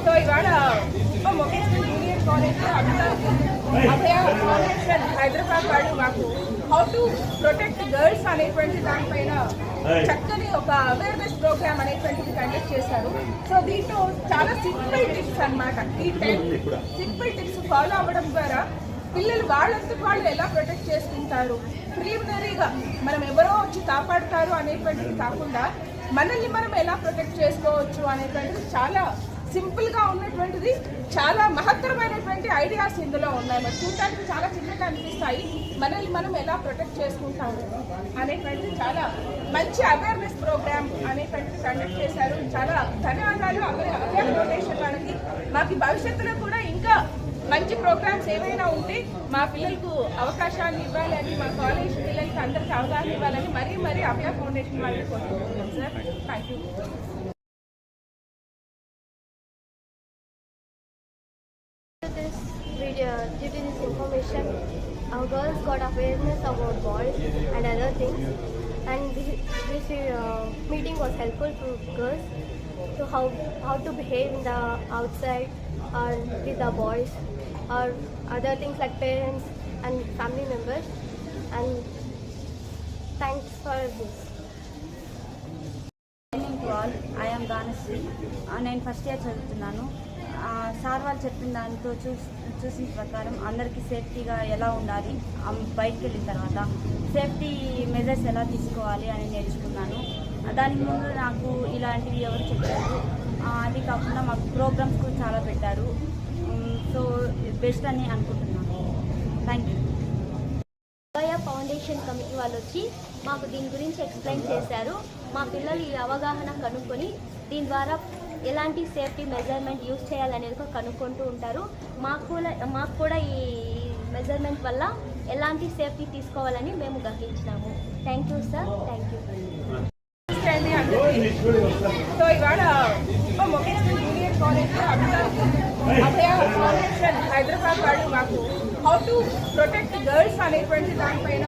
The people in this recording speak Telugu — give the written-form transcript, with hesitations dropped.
సో ఇవాళ vocational junior college Abhaya foundation Hyderabad వాళ్ళు మాకు హౌ టు ప్రొటెక్ట్ గర్ల్స్ అనేటువంటి దానిపైన చక్కని ఒక అవేర్నెస్ ప్రోగ్రామ్ అనేటువంటిది కండక్ట్ చేశారు. సో దీంట్లో చాలా సింపుల్ టిప్స్ అన్నమాట. ఈ 10 సింపుల్ టిప్స్ ఫాలో అవ్వడం ద్వారా పిల్లలు వాళ్ళంతకు వాళ్ళు ఎలా ప్రొటెక్ట్ చేసుకుంటారు, ప్రిలిమినరీగా మనం ఎవరో వచ్చి కాపాడుతారు అనేటువంటిది కాకుండా మనల్ని మనం ఎలా ప్రొటెక్ట్ చేసుకోవచ్చు అనేటువంటిది చాలా సింపుల్గా ఉన్నటువంటిది, చాలా మహత్తరమైనటువంటి ఐడియాస్ ఇందులో ఉన్నాయి. మరి చూడటానికి చాలా చిన్నగా అనిపిస్తాయి. మనల్ని మనం ఎలా ప్రొటెక్ట్ చేసుకుంటాము అనేటువంటిది చాలా మంచి అవేర్నెస్ ప్రోగ్రామ్ అనేటువంటిది కండక్ట్ చేశారు. చాలా ధన్యవాదాలు అభయ ఫౌండేషన్ వాళ్ళకి. మాకు భవిష్యత్తులో కూడా ఇంకా మంచి ప్రోగ్రామ్స్ ఏవైనా ఉంటే మా పిల్లలకు అవకాశాన్ని ఇవ్వాలని, మా కాలేజ్ పిల్లలకి అందరికీ అవగాహన ఇవ్వాలని మరీ అభయ ఫౌండేషన్ వాళ్ళని కోరుకుంటున్నాం sir. Thank you. Due to this information, our girls got awareness about boys and other things, and this meeting was helpful to girls to how to behave in the outside or with the boys or other things like parents and family members. And thanks for this. To all, I am Danasri. నేను ఫస్ట్ ఇయర్ చదువుతున్నాను. సార్ వాళ్ళు చెప్పిన దాంతో చూసిన ప్రకారం అందరికీ సేఫ్టీగా ఎలా ఉండాలి, బయటికి వెళ్ళిన తర్వాత సేఫ్టీ మెజర్స్ ఎలా తీసుకోవాలి అని నేర్చుకున్నాను. దానికి ముందు నాకు ఇలాంటివి ఎవరు చెప్పారు. అది కాకుండా మాకు ప్రోగ్రామ్స్ కూడా చాలా పెట్టారు. సో బెస్ట్ అని అనుకుంటున్నాను. Thank you. Abhaya foundation committee వాళ్ళు వచ్చి మాకు దీని గురించి ఎక్స్ప్లెయిన్ చేశారు. మా పిల్లలు ఈ అవగాహన కనుక్కొని దీని ద్వారా ఎలాంటి సేఫ్టీ మెజర్మెంట్ యూజ్ చేయాలనేది కనుక్కుంటూ ఉంటారు. మాకు కూడా ఈ మెజర్మెంట్ వల్ల ఎలాంటి సేఫ్టీ తీసుకోవాలని మేము గ్రహించినాము. Thank you sir. Thank you. So ఇవాళ vocational junior college Abhaya foundation Hyderabad వాళ్ళు మాకు హౌ టు ప్రొటెక్ట్ గర్ల్స్ అనేటువంటి దానిపైన